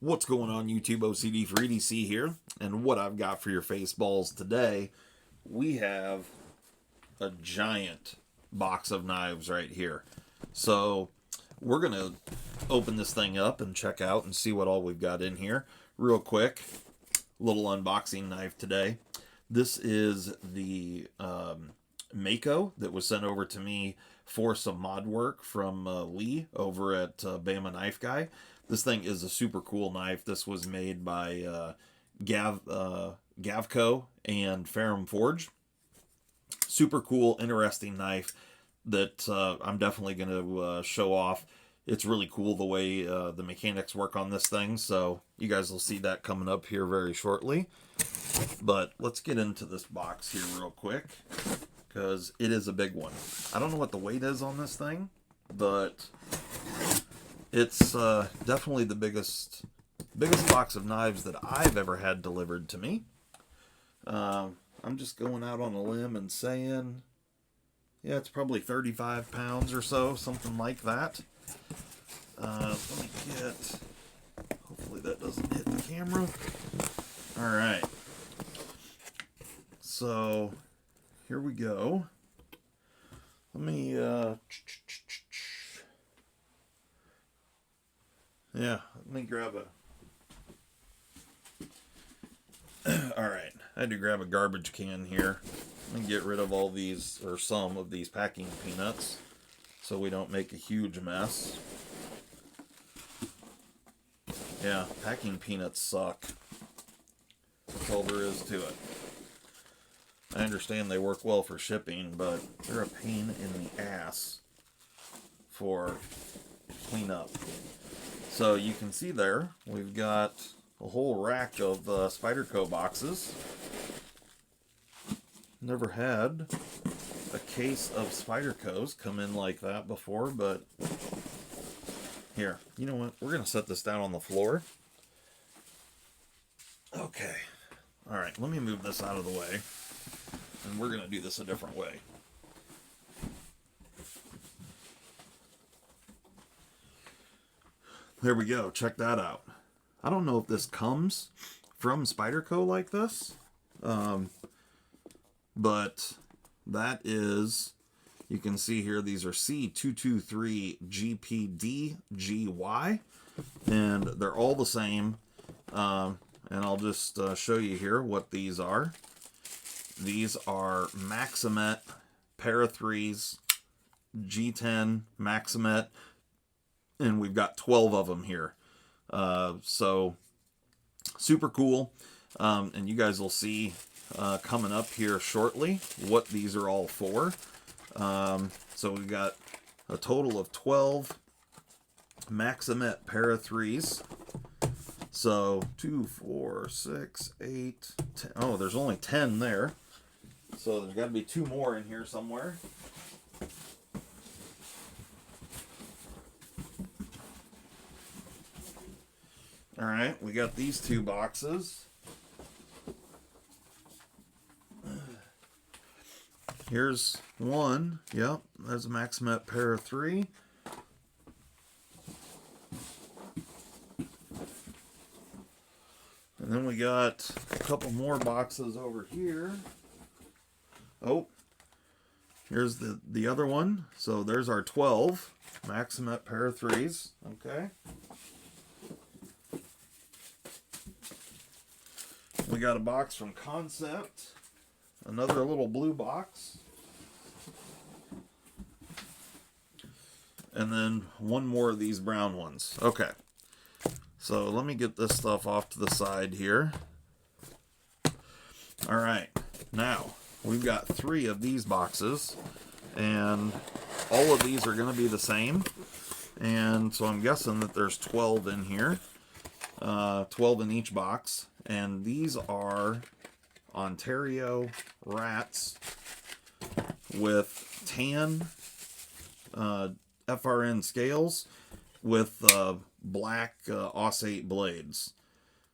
What's going on YouTube? OCD for EDC here, and what I've got for your face balls today, we have a giant box of knives right here. So we're gonna open this thing up and check out and see what all we've got in here real quick. Little unboxing knife today. This is the Mako that was sent over to me for some mod work from Lee over at Bama Knife Guy. This thing is a super cool knife. This was made by Gavco and Ferrum Forge. Super cool, interesting knife that I'm definitely going to show off. It's really cool the way the mechanics work on this thing, so you guys will see that coming up here very shortly. But let's get into this box here real quick, because it is a big one. I don't know what the weight is on this thing, but it's definitely the biggest box of knives that I've ever had delivered to me. I'm just going out on a limb and saying, yeah, it's probably 35 pounds or so, something like that. Let me get, hopefully that doesn't hit the camera. All right. So here we go. Let me, let me grab all right, I had to grab a garbage can here. Let me get rid of all these, or some of these packing peanuts, so we don't make a huge mess. Yeah, packing peanuts suck. That's all there is to it. I understand they work well for shipping, but they're a pain in the ass for cleanup. So you can see there, we've got a whole rack of Spyderco boxes. Never had a case of Spydercos come in like that before, but here, you know what? We're going to set this down on the floor. Okay. All right, let me move this out of the way, and we're going to do this a different way. There we go. Check that out. I don't know if this comes from Spyderco like this, but that is, you can see here, these are C223GPDGY, and they're all the same. And I'll just show you here what these are. These are Maxace Para 3s, G10 Maxace, and we've got 12 of them here. So super cool. And you guys will see coming up here shortly what these are all for. So we've got a total of 12 Maxace Para 3s. So 2, 4, 6, 8, 10. Oh, there's only 10 there. So there's got to be 2 more in here somewhere. All right, we got these 2 boxes. Here's one. Yep, there's a Maxace Para 3. And then we got a couple more boxes over here. Oh, here's the other one. So there's our 12 Maxace Para 3s. Okay. We got a box from Kansept. Another little blue box. And then one more of these brown ones. Okay. So let me get this stuff off to the side here. All right. Now, we've got 3 of these boxes, and all of these are going to be the same. And so I'm guessing that there's 12 in here. 12 in each box. And these are Ontario rats with tan FRN scales with black Aus-8 blades.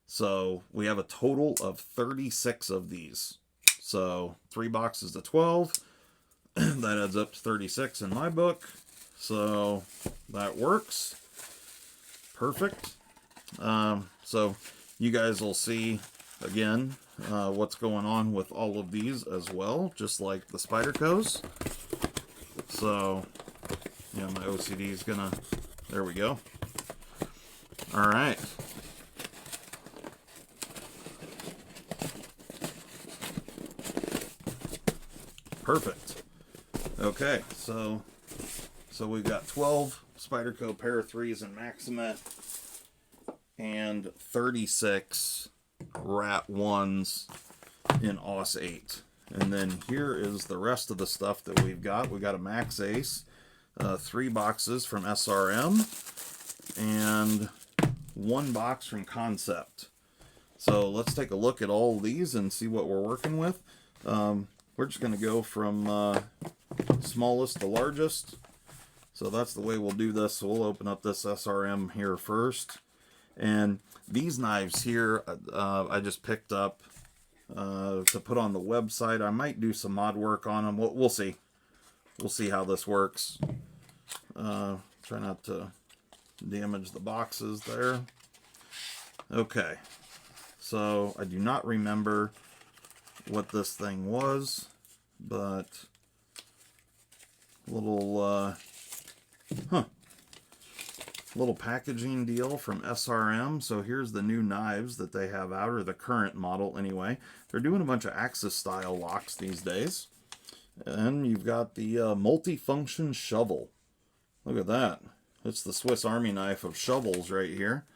So we have a total of 36 of these. So 3 boxes of 12. That adds up to 36 in my book. So that works. Perfect. So you guys will see again what's going on with all of these as well, just like the Spydercos. So yeah, my OCD is gonna, there we go. All right. Perfect. Okay, so we've got 12 Spyderco Para 3s in Maxace and 36 Rat 1s in Aus 8. And then here is the rest of the stuff that we've got. We've got a Maxace, 3 boxes from SRM, and 1 box from Kansept. So let's take a look at all of these and see what we're working with. We're just going to go from smallest to largest. So that's the way we'll do this. So we'll open up this SRM here first. And these knives here, I just picked up to put on the website. I might do some mod work on them. We'll see. We'll see how this works. Try not to damage the boxes there. Okay. So I do not remember what this thing was, but little little packaging deal from SRM. So here's the new knives that they have out, or the current model anyway. They're doing a bunch of Axis style locks these days. And you've got the multifunction shovel. Look at that. It's the Swiss Army knife of shovels right here.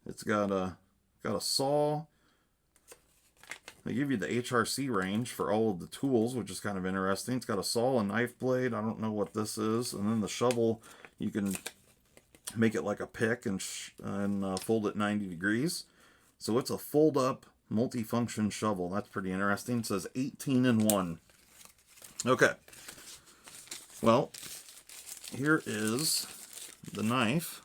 It's got a saw. They give you the HRC range for all of the tools, which is kind of interesting. It's got a saw, a knife blade. I don't know what this is. And then the shovel, you can make it like a pick and fold it 90 degrees. So it's a fold-up multifunction shovel. That's pretty interesting. It says 18 in 1. Okay. Well, here is the knife.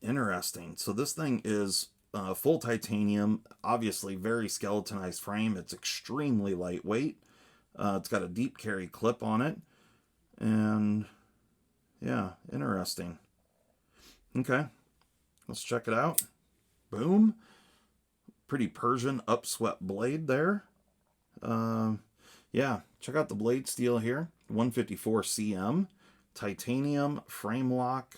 Interesting. So this thing is full titanium, obviously very skeletonized frame. It's extremely lightweight. It's got a deep carry clip on it. And yeah, interesting. Okay, let's check it out. Boom. Pretty Persian upswept blade there. Yeah, check out the blade steel here. 154 cm. Titanium frame lock.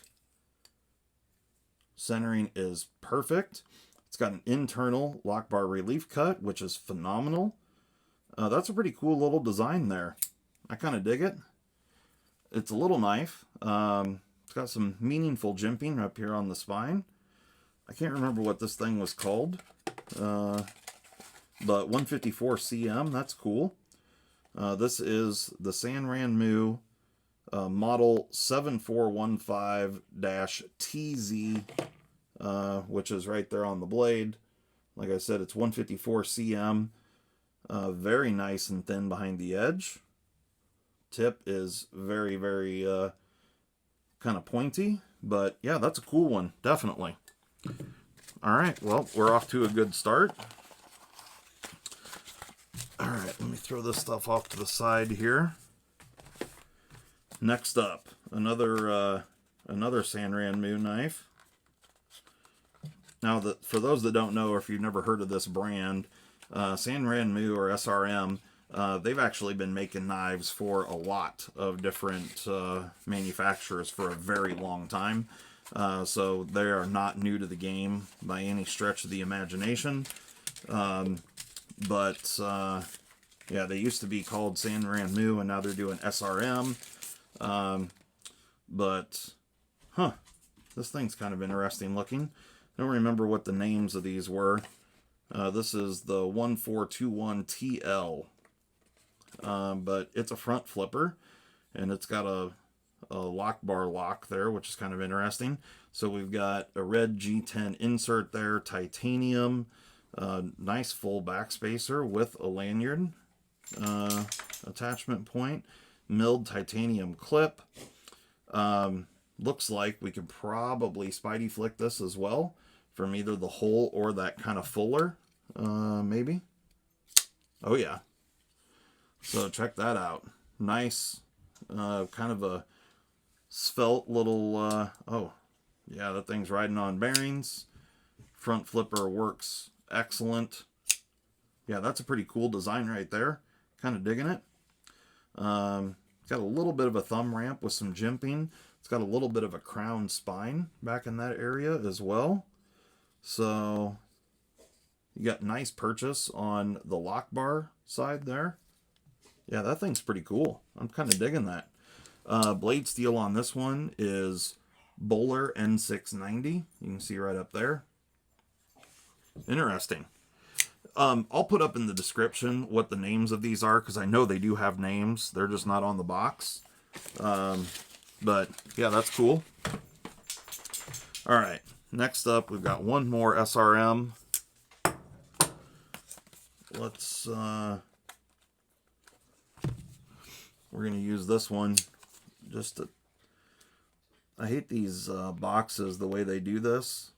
Centering is perfect. It's got an internal lock bar relief cut, which is phenomenal. That's a pretty cool little design there. I kind of dig it. It's a little knife. It's got some meaningful jimping up here on the spine. I can't remember what this thing was called. But 154 cm, that's cool. This is the SRM model 7415-TZ, which is right there on the blade. Like I said, it's 154 cm. Very nice and thin behind the edge. Tip is very, very kind of pointy. But yeah, that's a cool one, definitely. All right, well, we're off to a good start. All right, let me throw this stuff off to the side here. Next up, another SRM knife. Now, for those that don't know, or if you've never heard of this brand, SRM or SRM, they've actually been making knives for a lot of different manufacturers for a very long time. So they are not new to the game by any stretch of the imagination. But yeah, they used to be called SRM, and now they're doing SRM. But this thing's kind of interesting looking. I don't remember what the names of these were. This is the 1421TL, but it's a front flipper, and it's got a lock bar lock there, which is kind of interesting. So we've got a red G10 insert there, titanium, nice full backspacer with a lanyard attachment point, milled titanium clip. Looks like we could probably Spidey flick this as well from either the hole or that kind of fuller, maybe. Oh yeah. So check that out. Nice, kind of a svelte little, oh, Yeah, that thing's riding on bearings. Front flipper works excellent. Yeah, that's a pretty cool design right there. Kind of digging it. It's got a little bit of a thumb ramp with some jimping. It's got a little bit of a crown spine back in that area as well. So you got nice purchase on the lock bar side there. Yeah, that thing's pretty cool. I'm kind of digging that. Blade steel on this one is Bowler N690. You can see right up there. Interesting. I'll put up in the description what the names of these are, because I know they do have names. They're just not on the box. But yeah, that's cool. All right, next up we've got one more SRM. Let's we're gonna use this one just to. I hate these boxes the way they do this,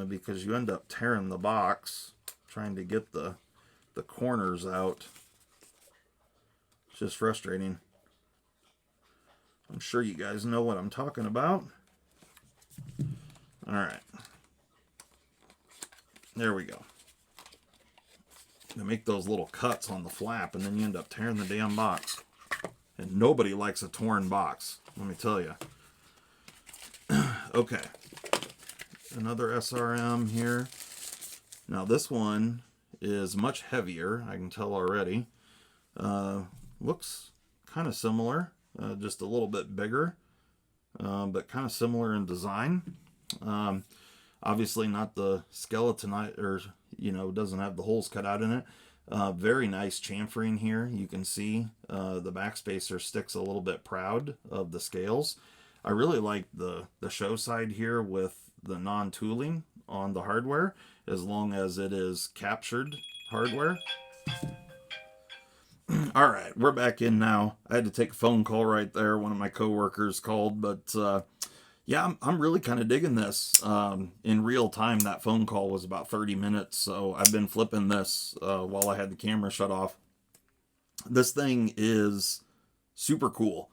because you end up tearing the box trying to get the corners out. It's just frustrating. I'm sure you guys know what I'm talking about. All right, there we go. They make those little cuts on the flap, and then you end up tearing the damn box. And nobody likes a torn box, let me tell you. Okay, another SRM here. Now this one is much heavier, I can tell already. Looks kind of similar, just a little bit bigger, but kind of similar in design. Obviously not the skeletonite, or doesn't have the holes cut out in it. Very nice chamfering here. You can see the backspacer sticks a little bit proud of the scales. I really like the show side here with the non-tooling on the hardware, as long as it is captured hardware. All right, we're back in now. I had to take a phone call right there. One of my coworkers called, but yeah, I'm really kind of digging this. In real time, that phone call was about 30 minutes, so I've been flipping this while I had the camera shut off. This thing is super cool.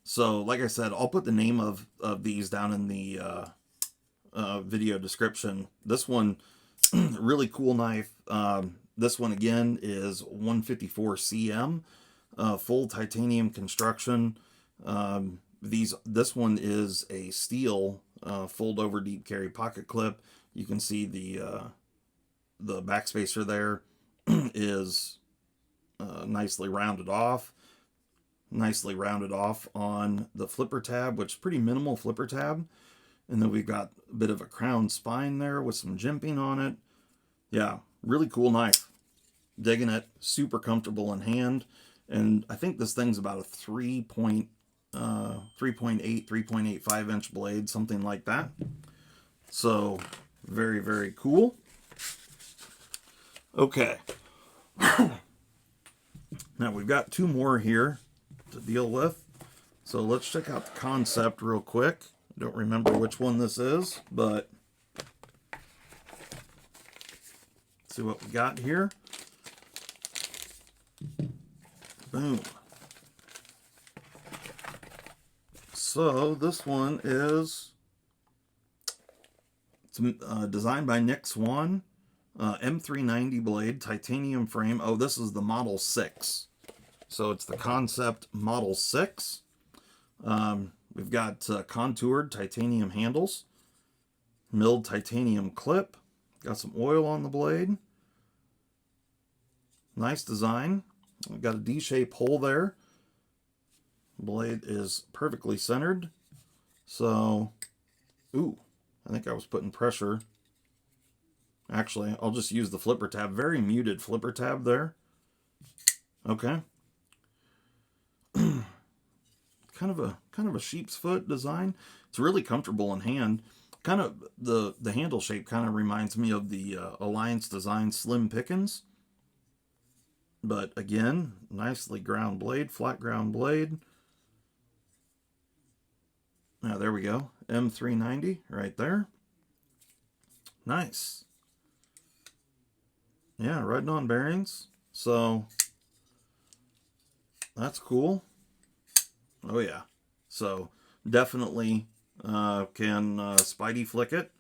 So, like I said, I'll put the name of these down in the video description. This one, really cool knife. This one, again, is 154 cm, full titanium construction. This one is a steel fold-over deep carry pocket clip. You can see the backspacer there is nicely rounded off. Nicely rounded off on the flipper tab, which is pretty minimal flipper tab. And then we've got a bit of a crown spine there with some jimping on it. Yeah, really cool knife. Digging it. Super comfortable in hand. And I think this thing's about a 3.8, 3.85 inch blade, something like that. So, very, very cool. Okay. Now we've got two more here to deal with. So let's check out the Kansept real quick. I don't remember which one this is, but let's see what we got here. Boom. So this one is designed by Nick Swan, M390 blade, titanium frame. Oh, this is the Model 6. So it's the Kansept Model 6. We've got contoured titanium handles, milled titanium clip, got some oil on the blade. Nice design. We've got a D-shaped hole there. Blade is perfectly centered. So, ooh, I think I was putting pressure. Actually, I'll just use the flipper tab. Very muted flipper tab there. Okay. kind of a sheep's foot design. It's really comfortable in hand. Kind of the handle shape kind of reminds me of the Alliance Design Slim Pickens. But again, nicely ground blade, flat ground blade. Now there we go. M390 right there. Nice. Yeah, riding on bearings. So that's cool. Oh yeah. So definitely Can Spidey flick it?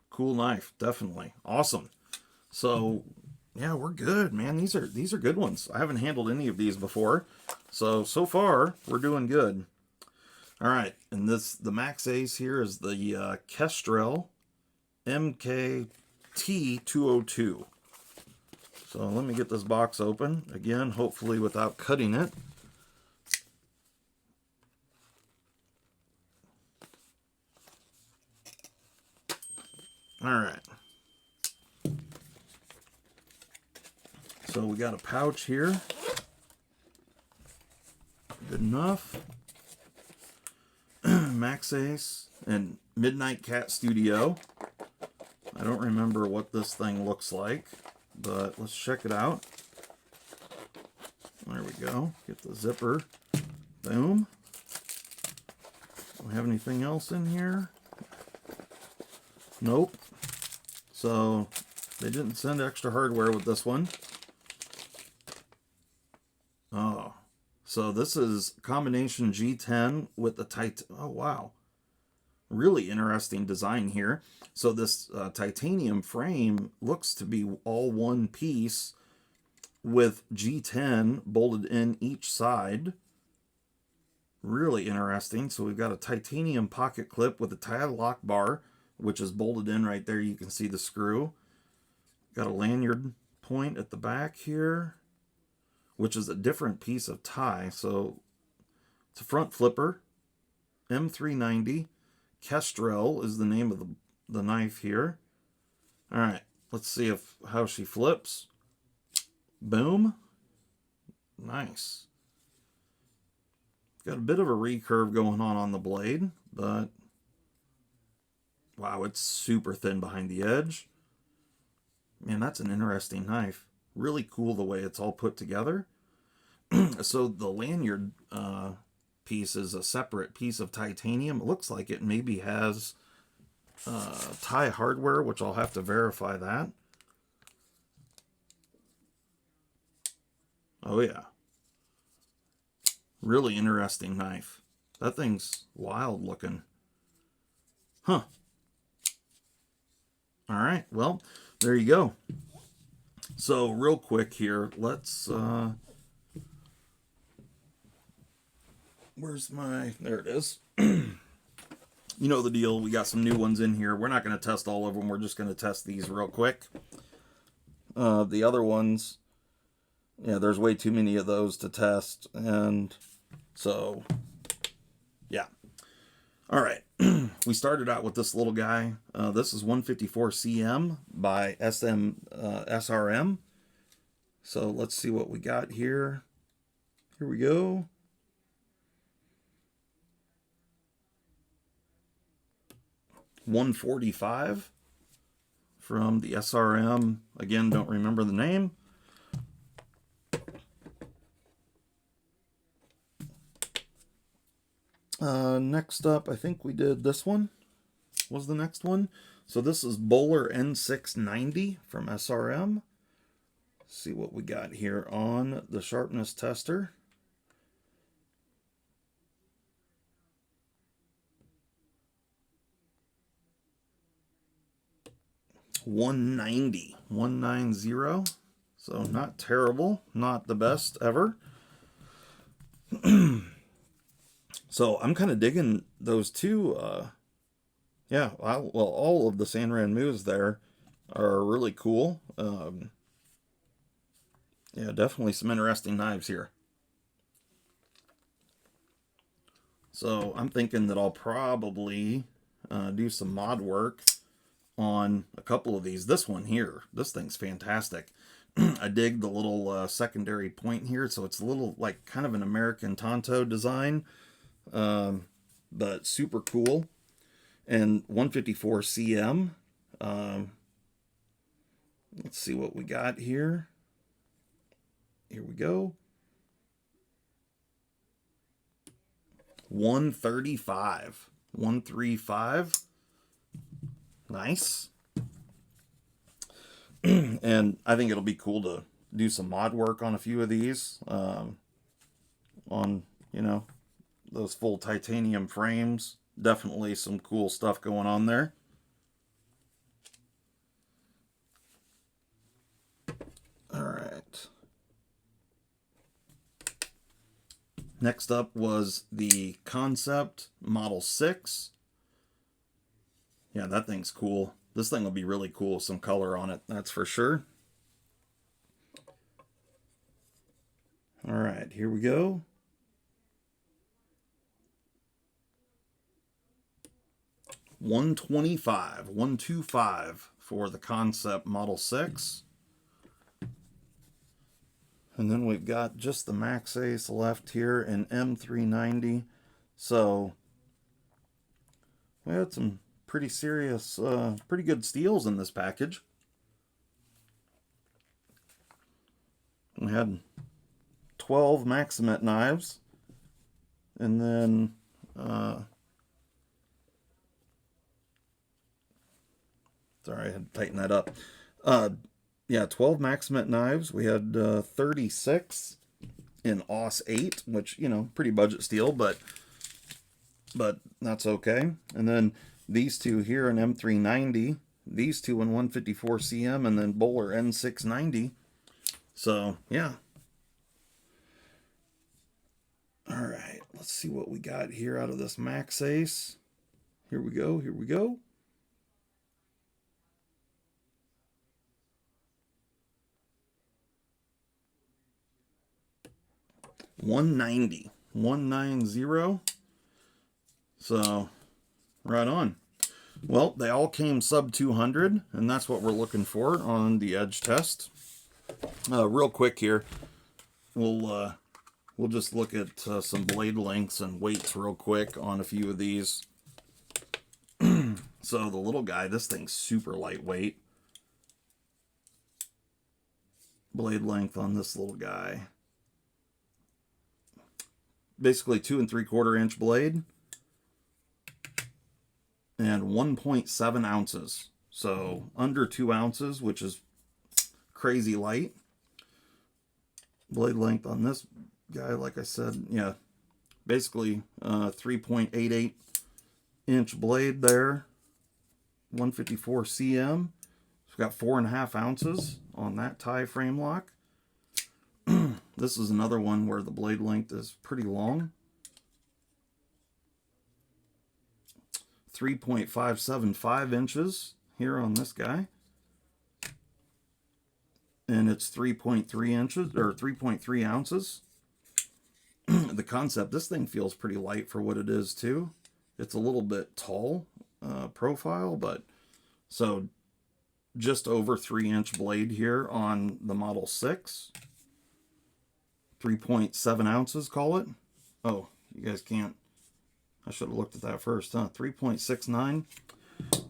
Cool knife, definitely. Awesome. So, yeah, we're good, man. These are good ones. I haven't handled any of these before. So far, we're doing good. All right, and the Maxace here is the Kestrel MKT202. So let me get this box open. Again, hopefully without cutting it. All right. So we got a pouch here. Good enough. Maxace and Midnight Cat Studio. I don't remember what this thing looks like, but let's check it out. There we go. Get the zipper. Boom. Do we have anything else in here? Nope. So they didn't send extra hardware with this one. Oh, so this is combination G10 with the oh wow, really interesting design here. So this titanium frame looks to be all one piece with G10 bolted in each side. Really interesting. So we've got a titanium pocket clip with a tie lock bar, which is bolted in right there. You can see the screw. Got a lanyard point at the back here, which is a different piece of tie. So it's a front flipper, M390. Kestrel is the name of the knife here. All right, let's see how she flips. Boom. Nice. Got a bit of a recurve going on the blade, but wow, it's super thin behind the edge. Man, that's an interesting knife. Really cool the way it's all put together. So the lanyard piece is a separate piece of titanium. It looks like it maybe has tie hardware, which I'll have to verify that. Oh yeah. Really interesting knife. That thing's wild looking. Huh. All right, well, there you go. So real quick here, let's there it is. You know the deal, we got some new ones in here. We're not going to test all of them, we're just going to test these real quick. The other ones, yeah, there's way too many of those to test, and so, yeah. All right, we started out with this little guy. This is 154 CM by SRM. So let's see what we got here. Here we go. $145 from the SRM. Again, don't remember the name. Next up, I think we did this one. Was the next one. So this is Bowler N690 from SRM. Let's see what we got here on the sharpness tester. $190. So not terrible, not the best ever. So I'm kind of digging those two. Yeah, well, all of the SRM moves there are really cool. Yeah, definitely some interesting knives here. So I'm thinking that I'll probably do some mod work on a couple of these. This one here, this thing's fantastic. I dig the little secondary point here, so it's a little like kind of an American Tonto design, but super cool. And 154 CM. Let's see what we got here. Here we go. 135. 135. Nice. And I think it'll be cool to do some mod work on a few of these. On, you know, those full titanium frames. Definitely some cool stuff going on there. All right. Next up was the Kansept Model 6. Yeah, that thing's cool. This thing will be really cool with some color on it, that's for sure. All right, here we go. $125 for the Kansept Model 6. And then we've got just the Maxace left here in M390. So we had some pretty serious, pretty good steals in this package. We had 12 Maxace knives. And then sorry, I had to tighten that up. Yeah, 12 Maxace knives. We had 36 in AUS 8, which, you know, pretty budget steel, but that's okay. And then these two here in M390, these two in 154 cm, and then Bowler N690. So, yeah. All right, let's see what we got here out of this Maxace. Here we go, here we go. $190. So right on. Well, they all came sub 200, and that's what we're looking for on the edge test. Real quick here, we'll just look at some blade lengths and weights real quick on a few of these. So the little guy, this thing's super lightweight. Blade length on this little guy, basically 2 3/4 inch blade and 1.7 ounces. So under 2 ounces, which is crazy light. Blade length on this guy, like I said, yeah, basically 3.88 inch blade there, 154 cm. It's got 4.5 ounces on that tie frame lock. This is another one where the blade length is pretty long. 3.575 inches here on this guy. And it's 3.3 inches, or 3.3 ounces. The Kansept, this thing feels pretty light for what it is too. It's a little bit tall profile, but so just over 3-inch blade here on the Model 6. 3.7 ounces, call it. Oh, you guys can't. I should have looked at that first, huh? 3.69.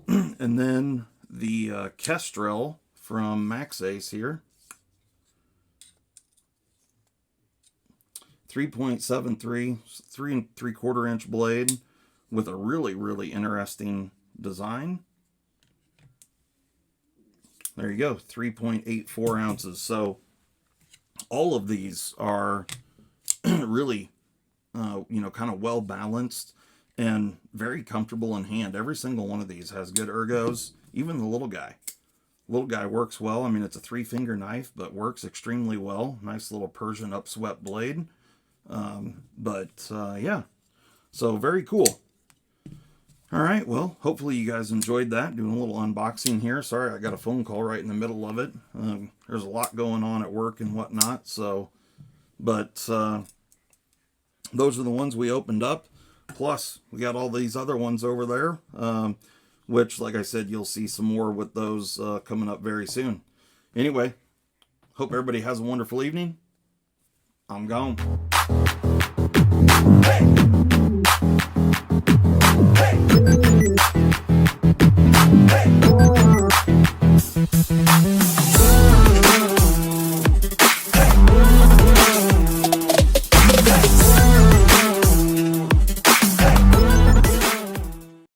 And then the Kestrel from Maxace here. 3.73, 3 3/4 inch blade with a really, really interesting design. There you go, 3.84 ounces. So all of these are really, you know, kind of well balanced and very comfortable in hand. Every single one of these has good ergos. Even the little guy. Little guy works well. I mean, it's a 3-finger knife, but works extremely well. Nice little Persian upswept blade. Yeah, so very cool. All right, well, hopefully you guys enjoyed that. Doing a little unboxing here. Sorry, I got a phone call right in the middle of it. There's a lot going on at work and whatnot. So, but those are the ones we opened up. Plus, we got all these other ones over there, which, like I said, you'll see some more with those coming up very soon. Anyway, hope everybody has a wonderful evening. I'm gone. Hey!